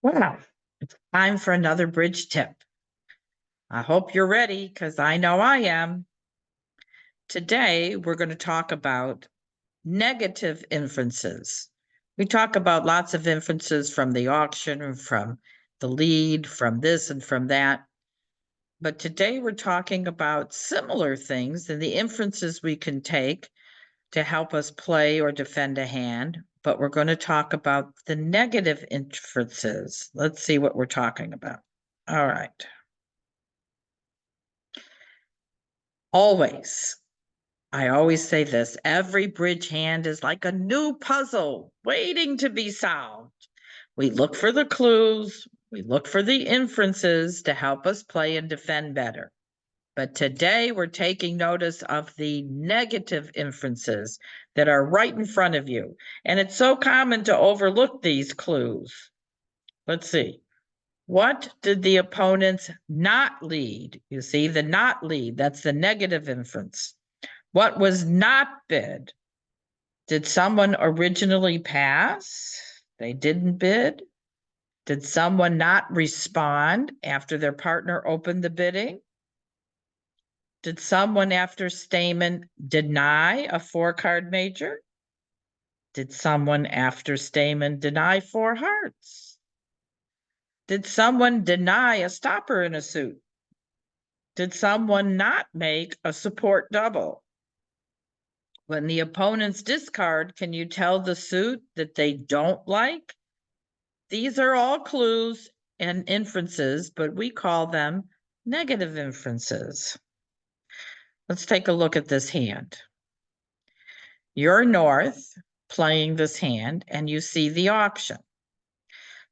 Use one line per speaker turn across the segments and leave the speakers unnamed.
Well, it's time for another bridge tip. I hope you're ready because I know I am. Today, we're going to talk about negative inferences. We talk about lots of inferences from the auction, from the lead, from this and from that. But today we're talking about similar things and the inferences we can take to help us play or defend a hand. But we're going to talk about the negative inferences. Let's see what we're talking about. All right. Always. I always say this, every bridge hand is like a new puzzle waiting to be solved. We look for the clues, we look for the inferences to help us play and defend better. But today we're taking notice of the negative inferences that are right in front of you. And it's so common to overlook these clues. Let's see. What did the opponents not lead? You see, the not lead, that's the negative inference. What was not bid? Did someone originally pass? They didn't bid. Did someone not respond after their partner opened the bidding? Did someone after Stamen deny a 4-card major? Did someone after Stamen deny 4 hearts? Did someone deny a stopper in a suit? Did someone not make a support double? When the opponents discard, can you tell the suit that they don't like? These are all clues and inferences, but we call them negative inferences. Let's take a look at this hand. You're North playing this hand and you see the auction.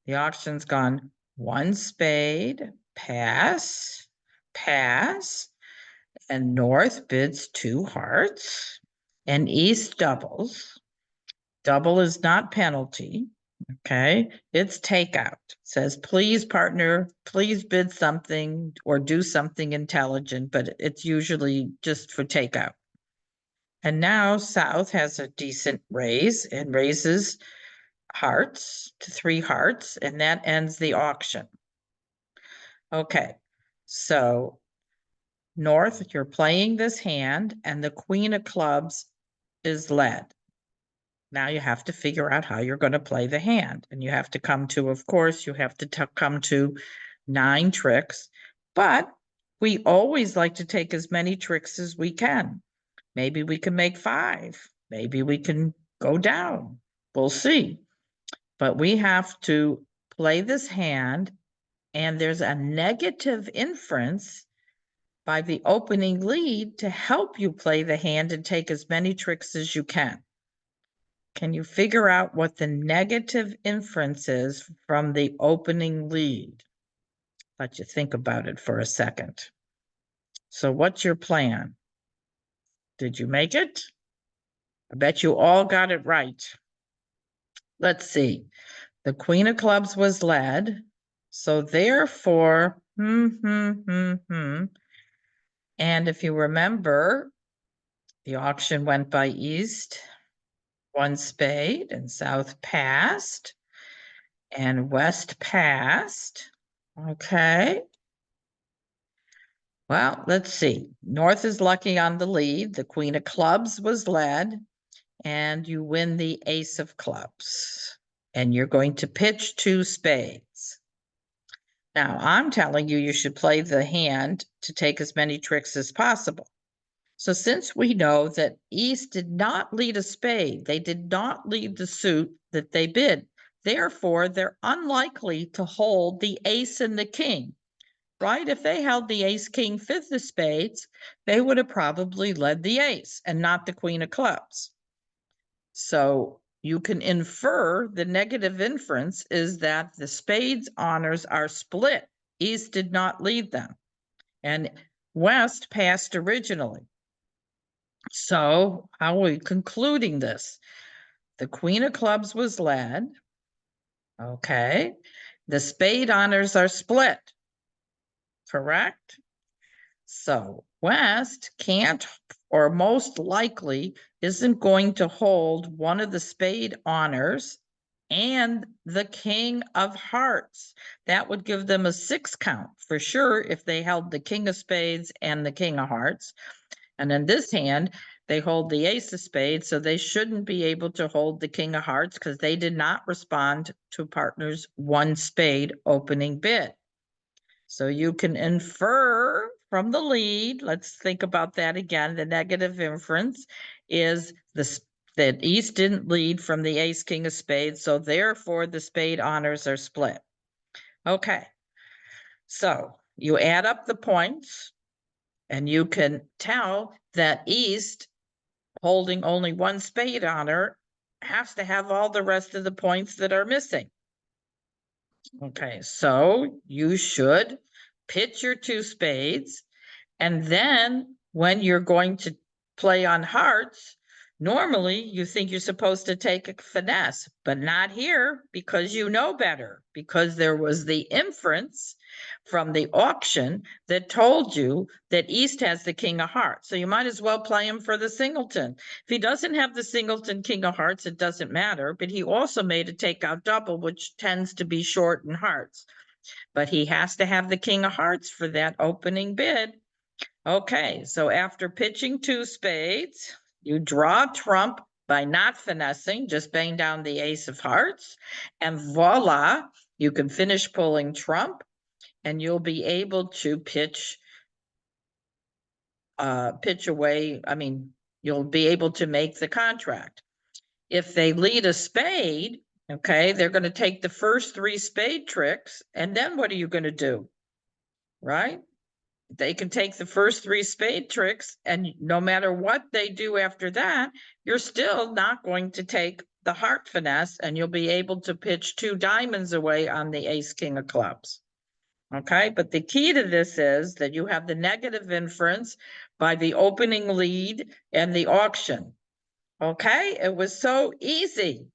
The auction's gone 1 spade, pass, pass, and North bids 2 hearts, and East doubles. Double is not penalty. Okay, it's takeout. It says, please, partner, please bid something or do something intelligent, but it's usually just for takeout. And now South has a decent raise and raises hearts to 3 hearts, and that ends the auction. Okay, so North, you're playing this hand, and the Queen of Clubs is led. Now you have to figure out how you're going to play the hand. And you have to come to, of course, you have to come to 9 tricks. But we always like to take as many tricks as we can. Maybe we can make 5. Maybe we can go down. We'll see. But we have to play this hand, and there's a negative inference by the opening lead to help you play the hand and take as many tricks as you can. Can you figure out what the negative inference is from the opening lead? Let you think about it for a second. So what's your plan? Did you make it? I bet you all got it right. Let's see. The Queen of Clubs was led. So therefore, And if you remember, the auction went by East, 1 spade, and South passed, and West passed. Okay. Well, let's see. North is lucky on the lead. The Queen of Clubs was led, and you win the Ace of Clubs. And you're going to pitch 2 spades. Now, I'm telling you, you should play the hand to take as many tricks as possible. So since we know that East did not lead a spade, they did not lead the suit that they bid. Therefore, they're unlikely to hold the ace and the king, right? If they held the ace, king, 5th of spades, they would have probably led the ace and not the Queen of Clubs. So you can infer the negative inference is that the spades honors are split. East did not lead them, and West passed originally. So how are we concluding this? The Queen of Clubs was led. Okay. The spade honors are split. Correct? So West can't, or most likely isn't going to hold one of the spade honors and the king of hearts. That would give them a 6 count for sure if they held the king of spades and the king of hearts. And in this hand, they hold the ace of spades, so they shouldn't be able to hold the king of hearts because they did not respond to partner's 1 spade opening bid. So you can infer from the lead, let's think about that again. The negative inference is that East didn't lead from the ace king of spades, so therefore the spade honors are split. Okay, so you add up the points and you can tell that East, holding only 1 spade honor, has to have all the rest of the points that are missing. Okay, so you should pitch your 2 spades, and then when you're going to play on hearts, normally you think you're supposed to take a finesse, but not here because you know better, because there was the inference from the auction that told you that East has the king of hearts. So you might as well play him for the singleton. If he doesn't have the singleton king of hearts, it doesn't matter, but he also made a takeout double, which tends to be short in hearts. But he has to have the king of hearts for that opening bid. Okay, so after pitching 2 spades, you draw trump by not finessing, just bang down the ace of hearts, and voila, you can finish pulling trump, and you'll be able to pitch away. I mean, you'll be able to make the contract. If they lead a spade, okay, they're going to take the first 3 spade tricks, and then what are you going to do? Right? They can take the first 3 spade tricks, and no matter what they do after that, you're still not going to take the heart finesse, and you'll be able to pitch 2 diamonds away on the ace king of clubs. Okay, but the key to this is that you have the negative inference by the opening lead and the auction. Okay, it was so easy.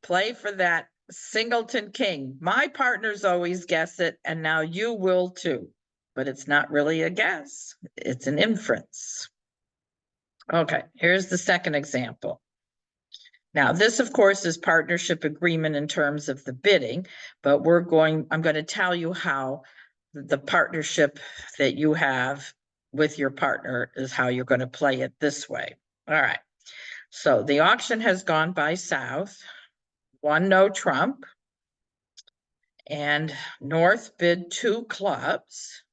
Play for that singleton king. My partners always guess it, and now you will too. But it's not really a guess, it's an inference. Okay, here's the second example. Now, this, of course, is partnership agreement in terms of the bidding, but I'm going to tell you how the partnership that you have with your partner is how you're going to play it this way. All right, so the auction has gone by south, 1 no trump, and North bid 2 clubs,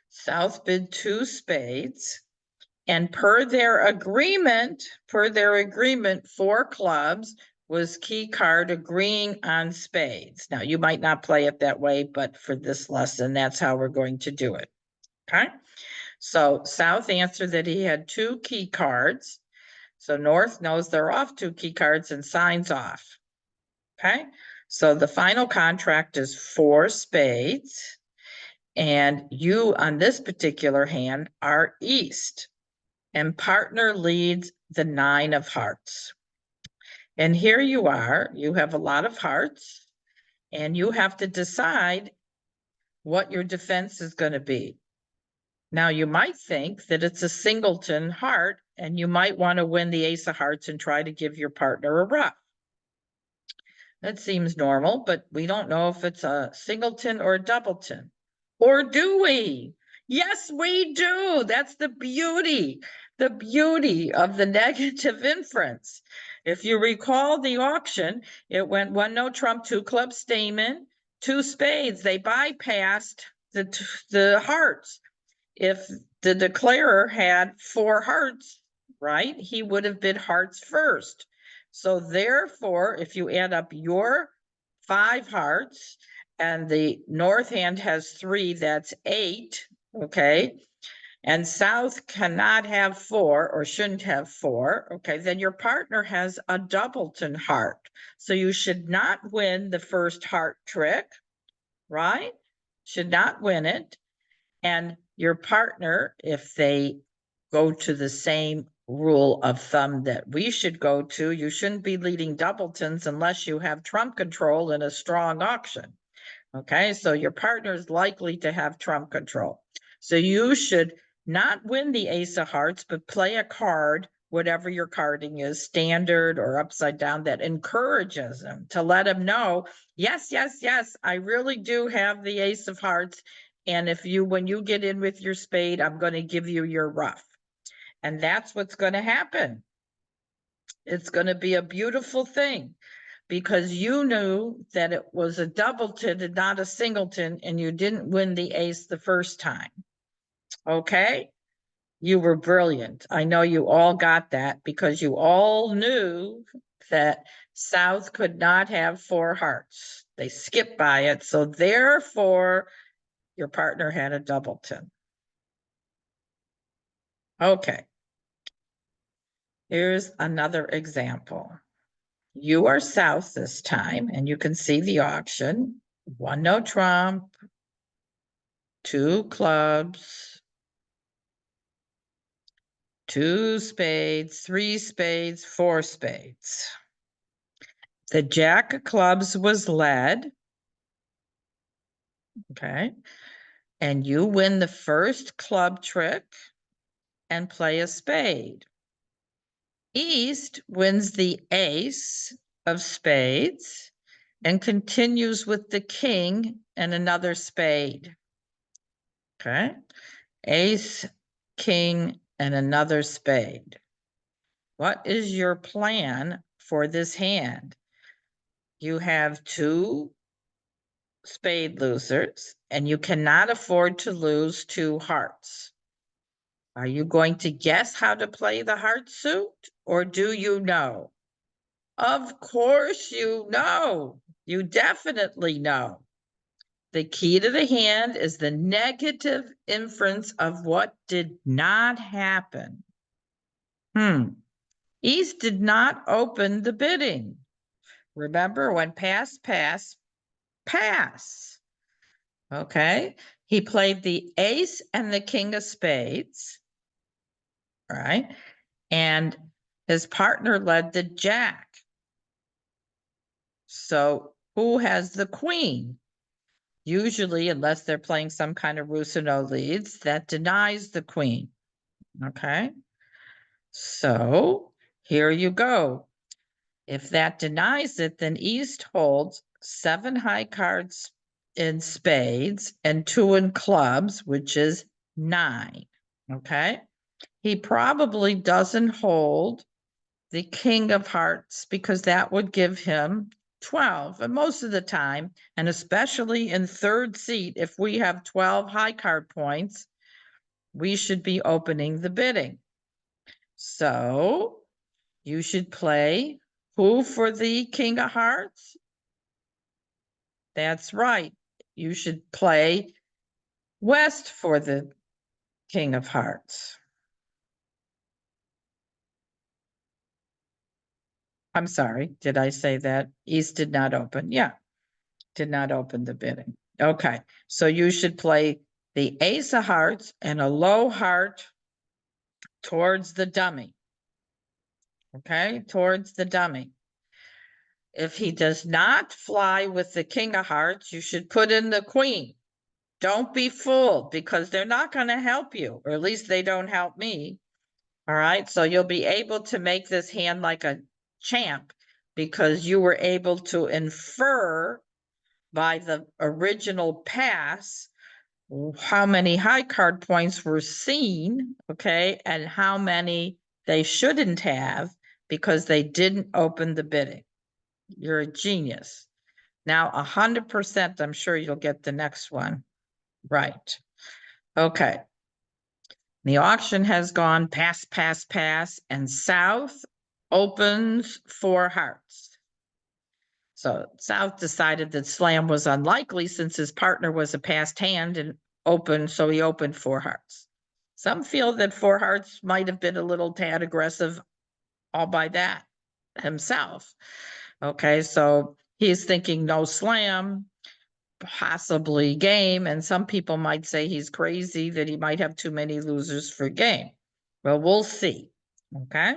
South bid 2 spades, and per their agreement, 4 clubs was key card agreeing on spades. Now, you might not play it that way, but for this lesson, that's how we're going to do it. Okay, so South answered that he had 2 key cards. So North knows they're off 2 key cards and signs off. Okay, so the final contract is 4 spades, and you on this particular hand are East, and partner leads the 9 of hearts. And here you are, you have a lot of hearts, and you have to decide what your defense is going to be. Now, you might think that it's a singleton heart, and you might want to win the ace of hearts and try to give your partner a ruff. That seems normal, but we don't know if it's a singleton or a doubleton. Or do we? Yes, we do. That's the beauty of the negative inference. If you recall the auction, it went 1 no trump, 2 clubs stamen, 2 spades. They bypassed the hearts. If the declarer had 4 hearts, right, he would have bid hearts first. So therefore, if you add up your 5 hearts and the north hand has 3, that's 8, okay? And South cannot have 4 or shouldn't have 4, okay? Then your partner has a doubleton heart. So you should not win the first heart trick, right? Should not win it. And your partner, if they go to the same rule of thumb that we should go to, you shouldn't be leading doubletons unless you have trump control in a strong auction. Okay, so your partner is likely to have trump control. So you should not win the ace of hearts, but play a card whatever your carding is, standard or upside down, that encourages him, to let him know, yes, yes, yes, I really do have the ace of hearts. And when you get in with your spade, I'm going to give you your rough. And that's what's going to happen. It's going to be a beautiful thing, because you knew that it was a doubleton and not a singleton, and you didn't win the ace the first time. Okay? You were brilliant. I know you all got that, because you all knew that South could not have 4 hearts. They skipped by it. So therefore, your partner had a doubleton. Okay. Here's another example. You are South this time, and you can see the auction. 1 no trump, 2 clubs, 2 spades, 3 spades, 4 spades. The jack of clubs was led. Okay. And you win the first club trick and play a spade. East wins the ace of spades and continues with the king and another spade. Okay. Ace, king, and another spade. What is your plan for this hand? You have 2 spade losers, and you cannot afford to lose 2 hearts. Are you going to guess how to play the heart suit, or do you know? Of course you know. You definitely know. The key to the hand is the negative inference of what did not happen. East did not open the bidding. Remember, when pass, pass, pass. Okay. He played the ace and the king of spades. Right. And his partner led the jack. So who has the queen? Usually, unless they're playing some kind of Rousseau leads, that denies the queen. Okay. So here you go. If that denies it, then East holds 7 high cards in spades and 2 in clubs, which is 9. Okay. He probably doesn't hold the king of hearts, because that would give him 12. And most of the time, and especially in third seat, if we have 12 high card points, we should be opening the bidding. So you should play who for the king of hearts? That's right. You should play West for the king of hearts. I'm sorry, did I say that? East did not open. Yeah, did not open the bidding. Okay, so you should play the ace of hearts and a low heart towards the dummy. Okay, towards the dummy. If he does not fly with the king of hearts, you should put in the queen. Don't be fooled, because they're not going to help you, or at least they don't help me. All right, so you'll be able to make this hand like a champ, because you were able to infer by the original pass how many high card points were seen, okay, and how many they shouldn't have, because they didn't open the bidding. You're a genius. Now, 100%, I'm sure you'll get the next one right. Okay. The auction has gone pass, pass, pass, and South opens 4 hearts. So South decided that slam was unlikely, since his partner was a passed hand and opened, so he opened 4 hearts. Some feel that 4 hearts might have been a little tad aggressive all by that himself. Okay, so he's thinking no slam, possibly game, and some people might say he's crazy, that he might have too many losers for game. Well, we'll see. Okay.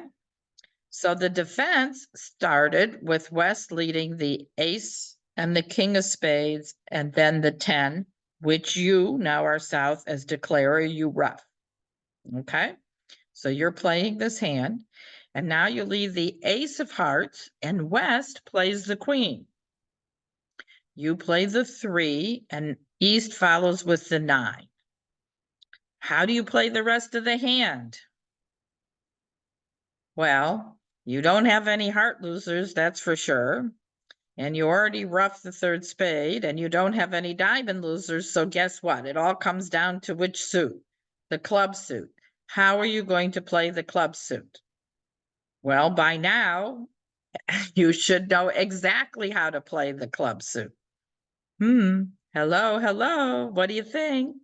So the defense started with West leading the ace and the king of spades, and then the 10, which you now are South as declarer, you rough. Okay. So you're playing this hand. And now you leave the ace of hearts, and West plays the queen. You play the 3, and East follows with the 9. How do you play the rest of the hand? Well, you don't have any heart losers, that's for sure. And you already roughed the 3rd spade, and you don't have any diamond losers, so guess what? It all comes down to which suit? The club suit. How are you going to play the club suit? Well, by now, you should know exactly how to play the club suit. Hello, hello. What do you think?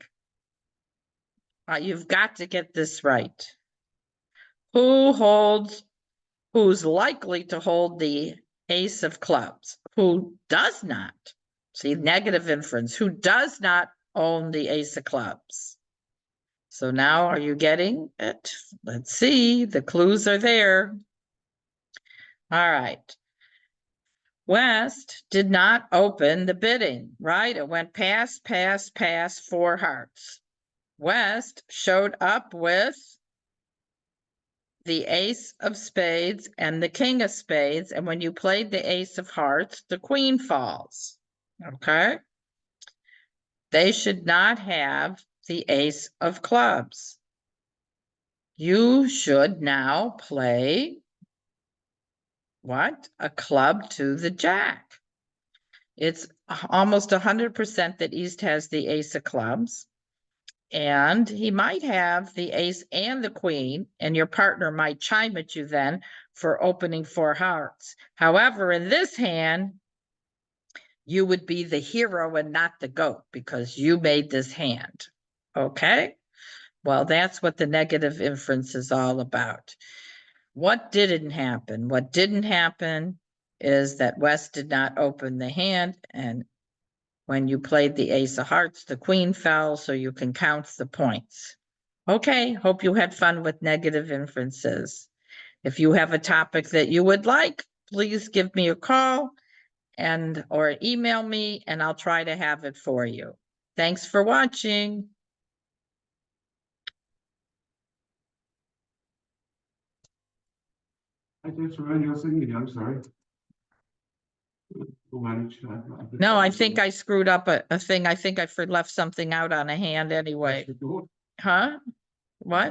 You've got to get this right. Who's likely to hold the ace of clubs? Who does not? See, negative inference. Who does not own the ace of clubs? So now are you getting it? Let's see. The clues are there. All right. West did not open the bidding, right? It went pass, pass, pass, 4 hearts. West showed up with the ace of spades and the king of spades. And when you played the ace of hearts, the queen falls. Okay. They should not have the ace of clubs. You should now play what? A club to the jack. It's almost 100% that East has the ace of clubs. And he might have the ace and the queen, and your partner might chime at you then for opening 4 hearts. However, in this hand, you would be the hero and not the goat because you made this hand. Okay? Well, that's what the negative inference is all about. What didn't happen? What didn't happen is that West did not open the hand, and when you played the ace of hearts, the queen fell, so you can count the points. Okay, hope you had fun with negative inferences. If you have a topic that you would like, please give me a call or email me, and I'll try to have it for you. Thanks for watching.
Thanks for running your signature. I'm sorry.
No, I think I screwed up a thing. I think I left something out on a hand anyway. Huh? What?